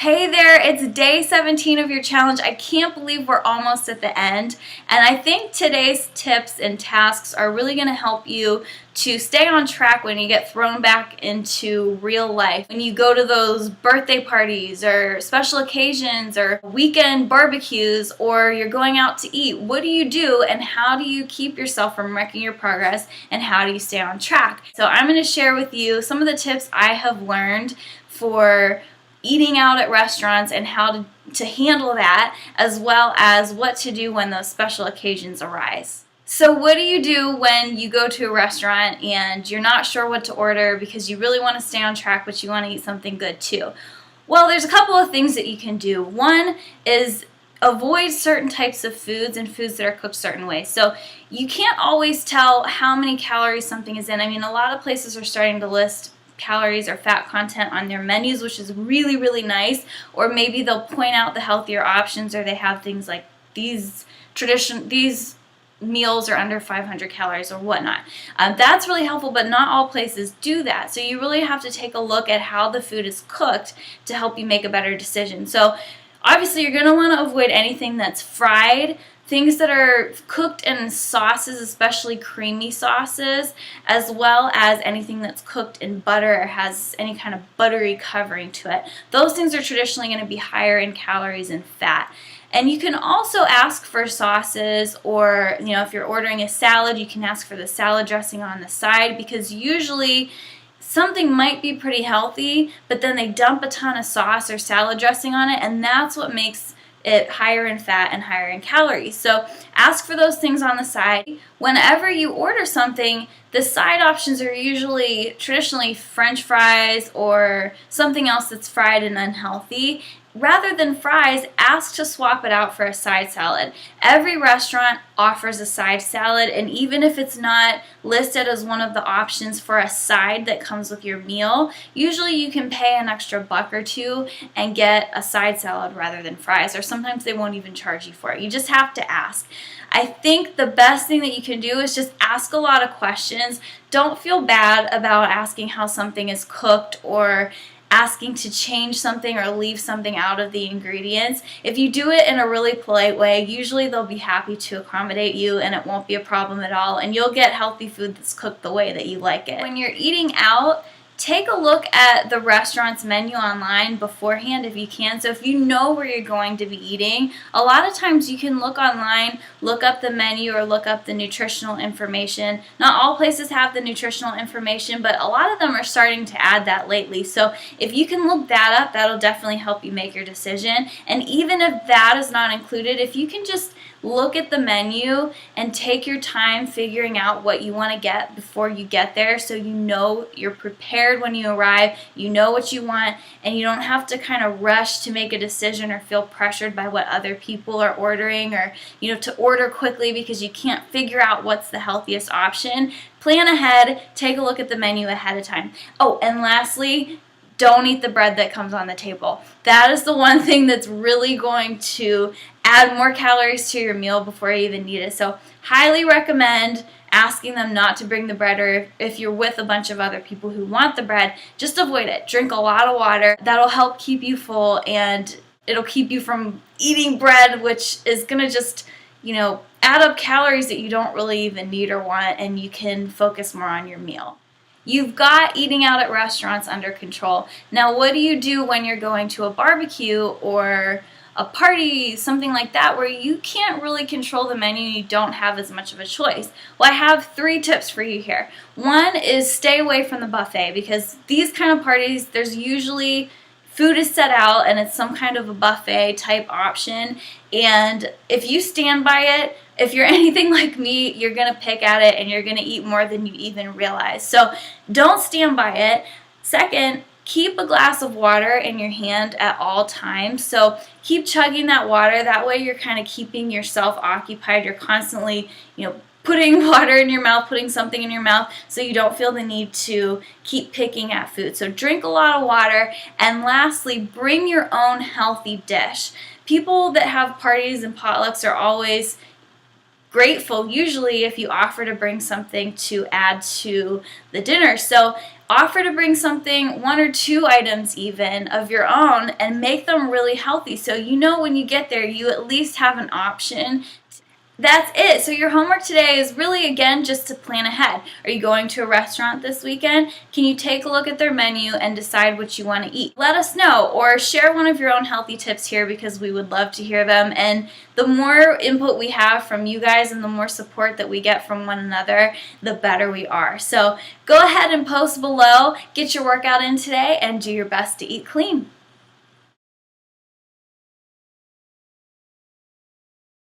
Hey there, it's day 17 of your challenge. I can't believe we're almost at the end. And I think today's tips and tasks are really going to help you to stay on track when you get thrown back into real life. When you go to those birthday parties or special occasions or weekend barbecues or you're going out to eat, what do you do and how do you keep yourself from wrecking your progress and how do you stay on track? So I'm going to share with you some of the tips I have learned for eating out at restaurants and how to handle that, as well as what to do when those special occasions arise. So what do you do when you go to a restaurant and you're not sure what to order because you really want to stay on track but you want to eat something good too? Well, there's a couple of things that you can do. One is avoid certain types of foods and foods that are cooked certain ways. So you can't always tell how many calories something is in. I mean, a lot of places are starting to list calories or fat content on their menus, which is really, really nice. Or maybe they'll point out the healthier options, or they have things like these meals are under 500 calories or whatnot. That's really helpful, but not all places do that. So you really have to take a look at how the food is cooked to help you make a better decision. So obviously you're going to want to avoid anything that's fried, things that are cooked in sauces, especially creamy sauces, as well as anything that's cooked in butter or has any kind of buttery covering to it. Those things are traditionally going to be higher in calories and fat. And you can also ask for sauces, or if you're ordering a salad, you can ask for the salad dressing on the side, because usually something might be pretty healthy, but then they dump a ton of sauce or salad dressing on it, and that's what makes it higher in fat and higher in calories. So ask for those things on the side. Whenever you order something, the side options are usually traditionally French fries or something else that's fried and unhealthy. Rather than fries, ask to swap it out for a side salad. Every restaurant offers a side salad, and even if it's not listed as one of the options for a side that comes with your meal, usually you can pay an extra $1 or $2 and get a side salad rather than fries, or sometimes they won't even charge you for it. You just have to ask. I think the best thing that you can do is just ask a lot of questions. Don't feel bad about asking how something is cooked or asking to change something or leave something out of the ingredients. If you do it in a really polite way, usually they'll be happy to accommodate you and it won't be a problem at all, and you'll get healthy food that's cooked the way that you like it. When you're eating out, take a look at the restaurant's menu online beforehand if you can. So if you know where you're going to be eating, a lot of times you can look online, look up the menu or look up the nutritional information. Not all places have the nutritional information, but a lot of them are starting to add that lately. So if you can look that up, that'll definitely help you make your decision. And even if that is not included, if you can just look at the menu and take your time figuring out what you want to get before you get there, so you know you're prepared when you arrive, you know what you want, and you don't have to kind of rush to make a decision or feel pressured by what other people are ordering, or to order quickly because you can't figure out what's the healthiest option. Plan ahead, take a look at the menu ahead of time. Oh, and lastly, don't eat the bread that comes on the table. That is the one thing that's really going to add more calories to your meal before you even need it. So highly recommend asking them not to bring the bread, or if you're with a bunch of other people who want the bread, just avoid it. Drink a lot of water. That'll help keep you full, and it'll keep you from eating bread, which is going to just, add up calories that you don't really even need or want, and you can focus more on your meal. You've got eating out at restaurants under control. Now, what do you do when you're going to a barbecue or a party, something like that, where you can't really control the menu and you don't have as much of a choice? Well, I have 3 tips for you here. One is stay away from the buffet, because these kind of parties, there's usually food is set out and it's some kind of a buffet type option, and if you stand by it, if you're anything like me, you're going to pick at it and you're going to eat more than you even realize. So don't stand by it. Second, keep a glass of water in your hand at all times. So keep chugging that water. That way you're kind of keeping yourself occupied. You're constantly, putting water in your mouth, putting something in your mouth, so you don't feel the need to keep picking at food. So drink a lot of water. And lastly, bring your own healthy dish. People that have parties and potlucks are always grateful usually if you offer to bring something to add to the dinner. So offer to bring something, 1 or 2 items even of your own, and make them really healthy. So you know when you get there, you at least have an option. That's it. So your homework today is really, again, just to plan ahead. Are you going to a restaurant this weekend? Can you take a look at their menu and decide what you want to eat? Let us know, or share one of your own healthy tips here, because we would love to hear them. And the more input we have from you guys and the more support that we get from one another, the better we are. So go ahead and post below, get your workout in today, and do your best to eat clean.